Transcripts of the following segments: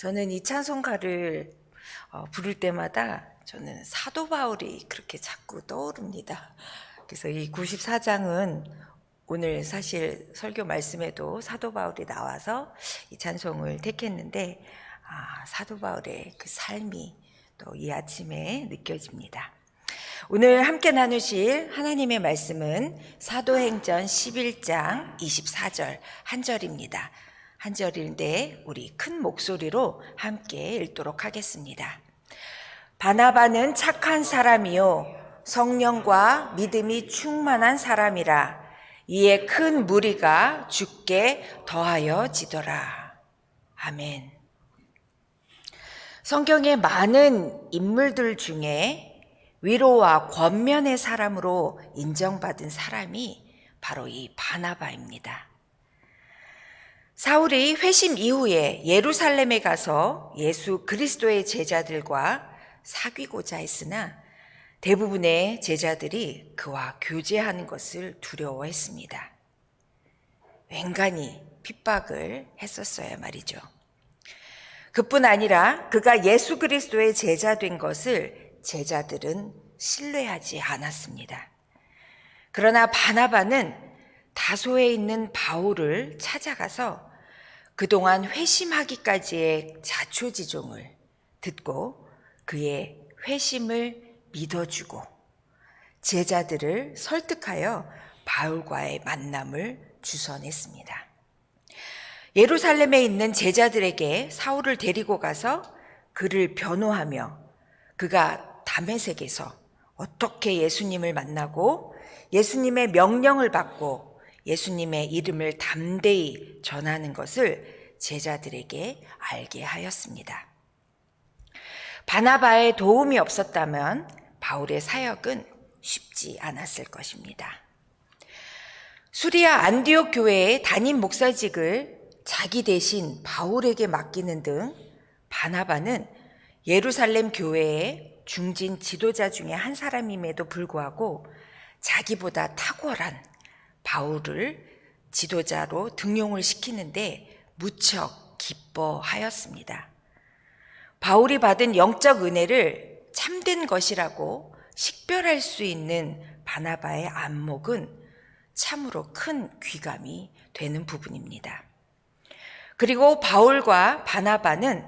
저는 이 찬송가를 부를 때마다 저는 사도 바울이 그렇게 자꾸 떠오릅니다. 그래서 이 94장은 오늘 사실 설교 말씀에도 사도 바울이 나와서 이 찬송을 택했는데 사도 바울의 그 삶이 또 이 아침에 느껴집니다. 오늘 함께 나누실 하나님의 말씀은 사도행전 11장 24절 한 절입니다. 한 절인데 우리 큰 목소리로 함께 읽도록 하겠습니다. 바나바는 착한 사람이요 성령과 믿음이 충만한 사람이라 이에 큰 무리가 주께 더하여지더라. 아멘. 성경의 많은 인물들 중에 위로와 권면의 사람으로 인정받은 사람이 바로 이 바나바입니다. 사울이 회심 이후에 예루살렘에 가서 예수 그리스도의 제자들과 사귀고자 했으나 대부분의 제자들이 그와 교제하는 것을 두려워했습니다. 웬간히 핍박을 했었어야 말이죠. 그뿐 아니라 그가 예수 그리스도의 제자 된 것을 제자들은 신뢰하지 않았습니다. 그러나 바나바는 다소에 있는 바울을 찾아가서 그동안 회심하기까지의 자초지종을 듣고 그의 회심을 믿어주고 제자들을 설득하여 바울과의 만남을 주선했습니다. 예루살렘에 있는 제자들에게 사울을 데리고 가서 그를 변호하며 그가 다메섹에서 어떻게 예수님을 만나고 예수님의 명령을 받고 예수님의 이름을 담대히 전하는 것을 제자들에게 알게 하였습니다. 바나바의 도움이 없었다면 바울의 사역은 쉽지 않았을 것입니다. 수리아 안디옥 교회의 담임 목사직을 자기 대신 바울에게 맡기는 등 바나바는 예루살렘 교회의 중진 지도자 중에 한 사람임에도 불구하고 자기보다 탁월한 바울을 지도자로 등용을 시키는데 무척 기뻐하였습니다. 바울이 받은 영적 은혜를 참된 것이라고 식별할 수 있는 바나바의 안목은 참으로 큰 귀감이 되는 부분입니다. 그리고 바울과 바나바는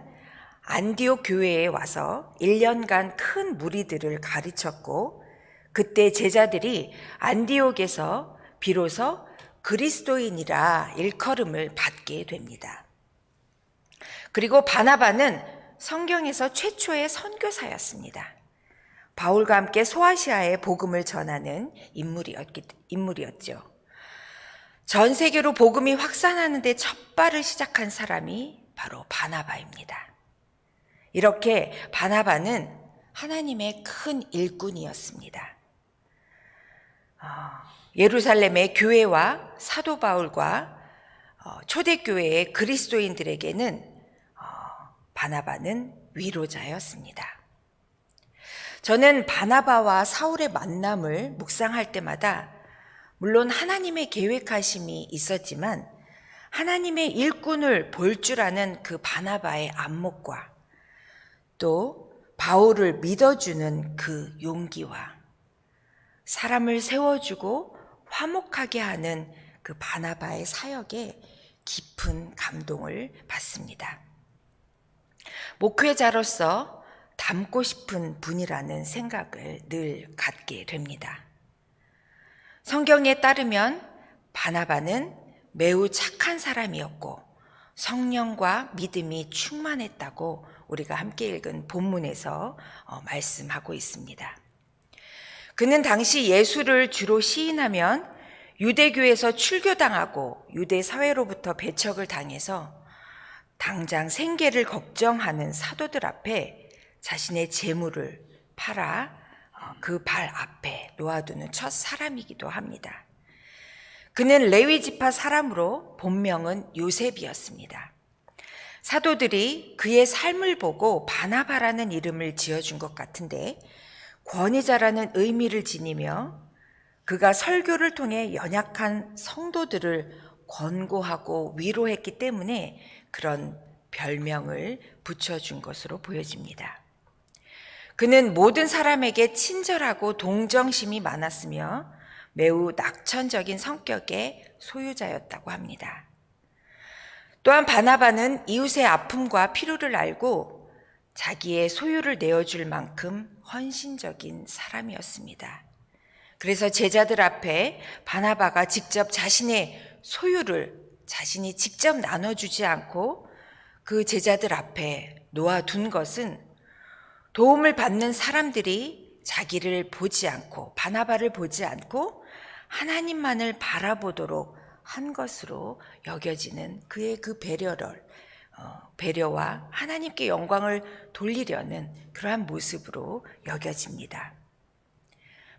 안디옥 교회에 와서 1년간 큰 무리들을 가르쳤고 그때 제자들이 안디옥에서 비로소 그리스도인이라 일컬음을 받게 됩니다. 그리고 바나바는 성경에서 최초의 선교사였습니다. 바울과 함께 소아시아에 복음을 전하는 인물이었죠. 전 세계로 복음이 확산하는데 첫 발을 시작한 사람이 바로 바나바입니다. 이렇게 바나바는 하나님의 큰 일꾼이었습니다. 예루살렘의 교회와 사도 바울과 초대교회의 그리스도인들에게는 바나바는 위로자였습니다. 저는 바나바와 사울의 만남을 묵상할 때마다 물론 하나님의 계획하심이 있었지만 하나님의 일꾼을 볼 줄 아는 그 바나바의 안목과 또 바울을 믿어주는 그 용기와 사람을 세워주고 화목하게 하는 그 바나바의 사역에 깊은 감동을 받습니다. 목회자로서 닮고 싶은 분이라는 생각을 늘 갖게 됩니다. 성경에 따르면 바나바는 매우 착한 사람이었고 성령과 믿음이 충만했다고 우리가 함께 읽은 본문에서 말씀하고 있습니다. 그는 당시 예수를 주로 시인하면 유대교에서 출교당하고 유대 사회로부터 배척을 당해서 당장 생계를 걱정하는 사도들 앞에 자신의 재물을 팔아 그 발 앞에 놓아두는 첫 사람이기도 합니다. 그는 레위 지파 사람으로 본명은 요셉이었습니다. 사도들이 그의 삶을 보고 바나바라는 이름을 지어준 것 같은데 권위자라는 의미를 지니며 그가 설교를 통해 연약한 성도들을 권고하고 위로했기 때문에 그런 별명을 붙여준 것으로 보여집니다. 그는 모든 사람에게 친절하고 동정심이 많았으며 매우 낙천적인 성격의 소유자였다고 합니다. 또한 바나바는 이웃의 아픔과 필요를 알고 자기의 소유를 내어줄 만큼 헌신적인 사람이었습니다. 그래서 제자들 앞에 바나바가 직접 자신의 소유를 자신이 직접 나눠주지 않고 그 제자들 앞에 놓아둔 것은 도움을 받는 사람들이 자기를 보지 않고 바나바를 보지 않고 하나님만을 바라보도록 한 것으로 여겨지는 그의 그 배려와 하나님께 영광을 돌리려는 그러한 모습으로 여겨집니다.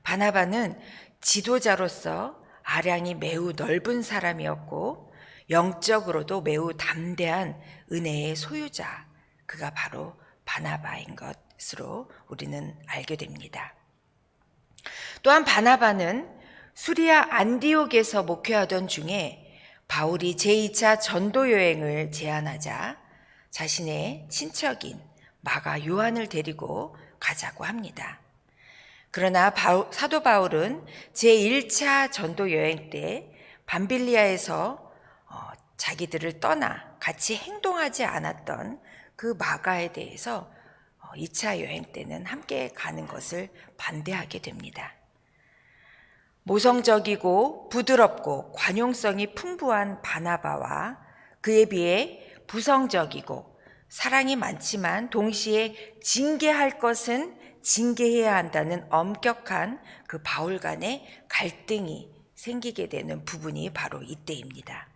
바나바는 지도자로서 아량이 매우 넓은 사람이었고 영적으로도 매우 담대한 은혜의 소유자, 그가 바로 바나바인 것으로 우리는 알게 됩니다. 또한 바나바는 수리아 안디옥에서 목회하던 중에 바울이 제2차 전도 여행을 제안하자 자신의 친척인 마가 요한을 데리고 가자고 합니다. 그러나 사도 바울은 제1차 전도 여행 때 밤빌리아에서 자기들을 떠나 같이 행동하지 않았던 그 마가에 대해서 2차 여행 때는 함께 가는 것을 반대하게 됩니다. 모성적이고 부드럽고 관용성이 풍부한 바나바와 그에 비해 부성적이고 사랑이 많지만 동시에 징계할 것은 징계해야 한다는 엄격한 그 바울 간의 갈등이 생기게 되는 부분이 바로 이때입니다.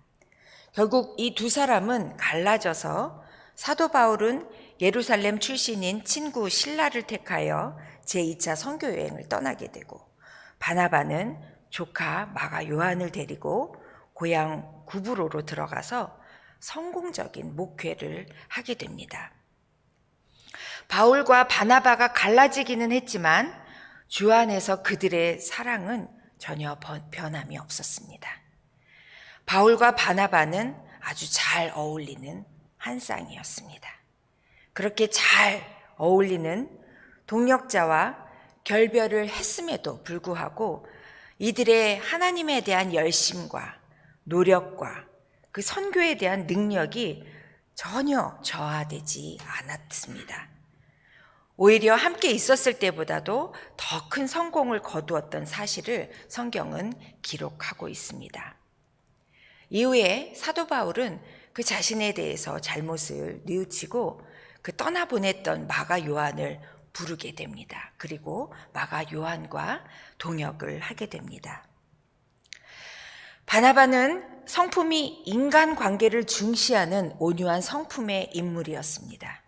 결국 이 두 사람은 갈라져서 사도 바울은 예루살렘 출신인 친구 실라를 택하여 제2차 선교 여행을 떠나게 되고 바나바는 조카 마가 요한을 데리고 고향 구브로로 들어가서 성공적인 목회를 하게 됩니다. 바울과 바나바가 갈라지기는 했지만 주 안에서 그들의 사랑은 전혀 변함이 없었습니다. 바울과 바나바는 아주 잘 어울리는 한 쌍이었습니다. 그렇게 잘 어울리는 동역자와 결별을 했음에도 불구하고 이들의 하나님에 대한 열심과 노력과 그 선교에 대한 능력이 전혀 저하되지 않았습니다. 오히려 함께 있었을 때보다도 더 큰 성공을 거두었던 사실을 성경은 기록하고 있습니다. 이후에 사도 바울은 그 자신에 대해서 잘못을 뉘우치고 그 떠나보냈던 마가 요한을 부르게 됩니다. 그리고 마가 요한과 동역을 하게 됩니다. 바나바는 성품이 인간관계를 중시하는 온유한 성품의 인물이었습니다.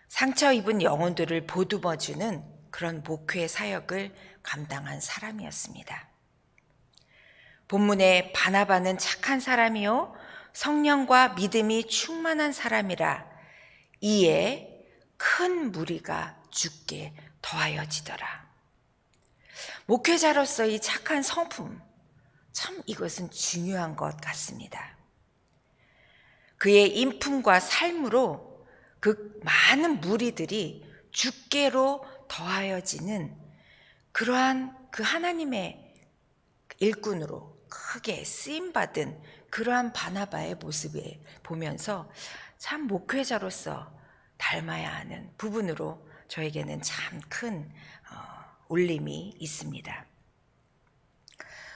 상처 입은 영혼들을 보듬어주는 그런 목회 사역을 감당한 사람이었습니다. 본문에 바나바는 착한 사람이요 성령과 믿음이 충만한 사람이라 이에 큰 무리가 죽게 더하여지더라. 목회자로서 이 착한 성품, 참 이것은 중요한 것 같습니다. 그의 인품과 삶으로 그 많은 무리들이 주께로 더하여지는 그러한 그 하나님의 일꾼으로 크게 쓰임받은 그러한 바나바의 모습을 보면서 참 목회자로서 닮아야 하는 부분으로 저에게는 참 큰 울림이 있습니다.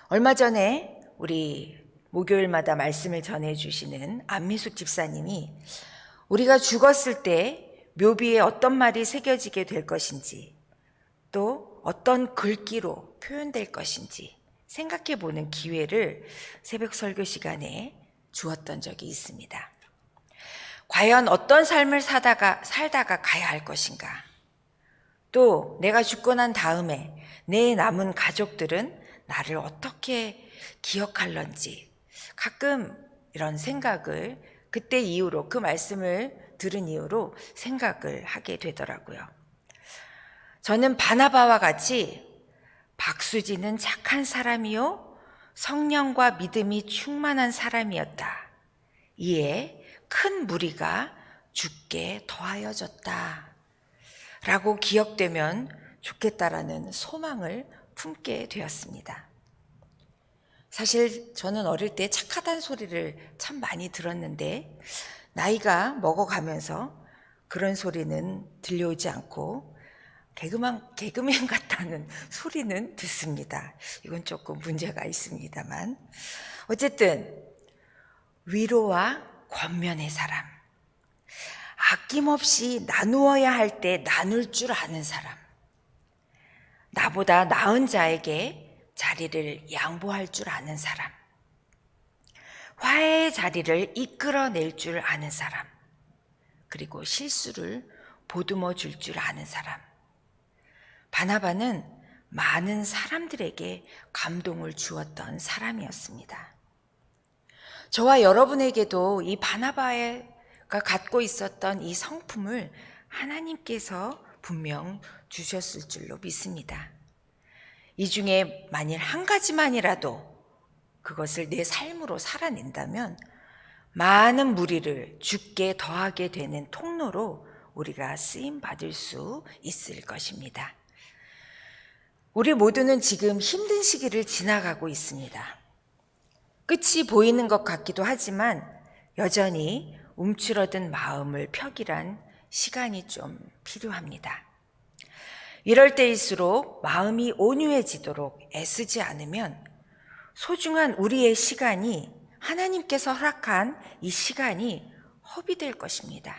얼마 전에 우리 목요일마다 말씀을 전해주시는 안미숙 집사님이 우리가 죽었을 때 묘비에 어떤 말이 새겨지게 될 것인지 또 어떤 글귀로 표현될 것인지 생각해 보는 기회를 새벽 설교 시간에 주었던 적이 있습니다. 과연 어떤 삶을 살다가 가야 할 것인가? 또 내가 죽고 난 다음에 내 남은 가족들은 나를 어떻게 기억할런지 가끔 이런 생각을 그때 이후로 그 말씀을 들은 이후로 생각을 하게 되더라고요. 저는 바나바와 같이 박수지는 착한 사람이요 성령과 믿음이 충만한 사람이었다. 이에 큰 무리가 죽게 더하여졌다 라고 기억되면 좋겠다라는 소망을 품게 되었습니다. 사실 저는 어릴 때 착하다는 소리를 참 많이 들었는데 나이가 먹어가면서 그런 소리는 들려오지 않고 개그맨 같다는 소리는 듣습니다. 이건 조금 문제가 있습니다만 어쨌든 위로와 권면의 사람, 아낌없이 나누어야 할 때 나눌 줄 아는 사람, 나보다 나은 자에게 자리를 양보할 줄 아는 사람, 화해의 자리를 이끌어낼 줄 아는 사람, 그리고 실수를 보듬어 줄 줄 아는 사람. 바나바는 많은 사람들에게 감동을 주었던 사람이었습니다. 저와 여러분에게도 이 바나바가 갖고 있었던 이 성품을 하나님께서 분명 주셨을 줄로 믿습니다. 이 중에 만일 한 가지만이라도 그것을 내 삶으로 살아낸다면 많은 무리를 죽게 더하게 되는 통로로 우리가 쓰임받을 수 있을 것입니다. 우리 모두는 지금 힘든 시기를 지나가고 있습니다. 끝이 보이는 것 같기도 하지만 여전히 움츠러든 마음을 펴기란 시간이 좀 필요합니다. 이럴 때일수록 마음이 온유해지도록 애쓰지 않으면 소중한 우리의 시간이 하나님께서 허락한 이 시간이 허비될 것입니다.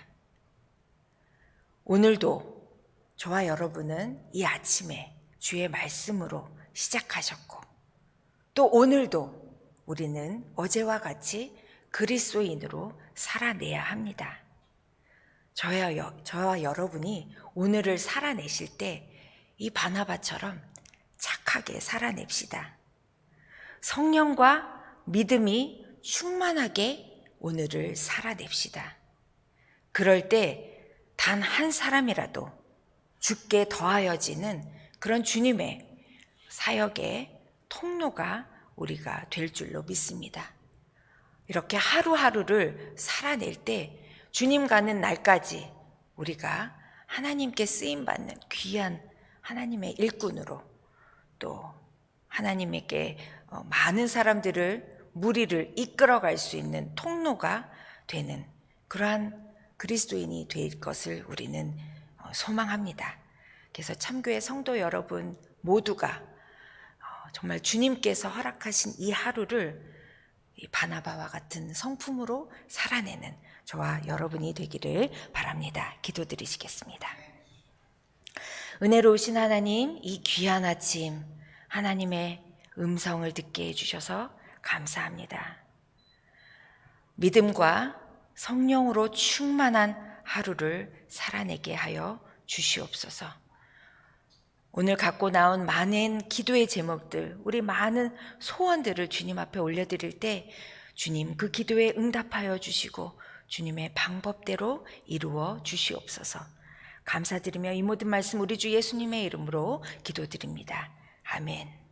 오늘도 저와 여러분은 이 아침에 주의 말씀으로 시작하셨고 또 오늘도 우리는 어제와 같이 그리스도인으로 살아내야 합니다. 저와 여러분이 오늘을 살아내실 때 이 바나바처럼 착하게 살아냅시다. 성령과 믿음이 충만하게 오늘을 살아냅시다. 그럴 때 단 한 사람이라도 죽게 더하여지는 그런 주님의 사역의 통로가 우리가 될 줄로 믿습니다. 이렇게 하루하루를 살아낼 때 주님 가는 날까지 우리가 하나님께 쓰임받는 귀한 하나님의 일꾼으로 또 하나님에게 많은 사람들을 무리를 이끌어갈 수 있는 통로가 되는 그러한 그리스도인이 될 것을 우리는 소망합니다. 그래서 참교회 성도 여러분 모두가 정말 주님께서 허락하신 이 하루를 이 바나바와 같은 성품으로 살아내는 저와 여러분이 되기를 바랍니다. 기도드리시겠습니다. 은혜로우신 하나님, 이 귀한 아침 하나님의 음성을 듣게 해주셔서 감사합니다. 믿음과 성령으로 충만한 하루를 살아내게 하여 주시옵소서. 오늘 갖고 나온 많은 기도의 제목들, 우리 많은 소원들을 주님 앞에 올려드릴 때 주님 그 기도에 응답하여 주시고 주님의 방법대로 이루어 주시옵소서. 감사드리며 이 모든 말씀 우리 주 예수님의 이름으로 기도드립니다. 아멘.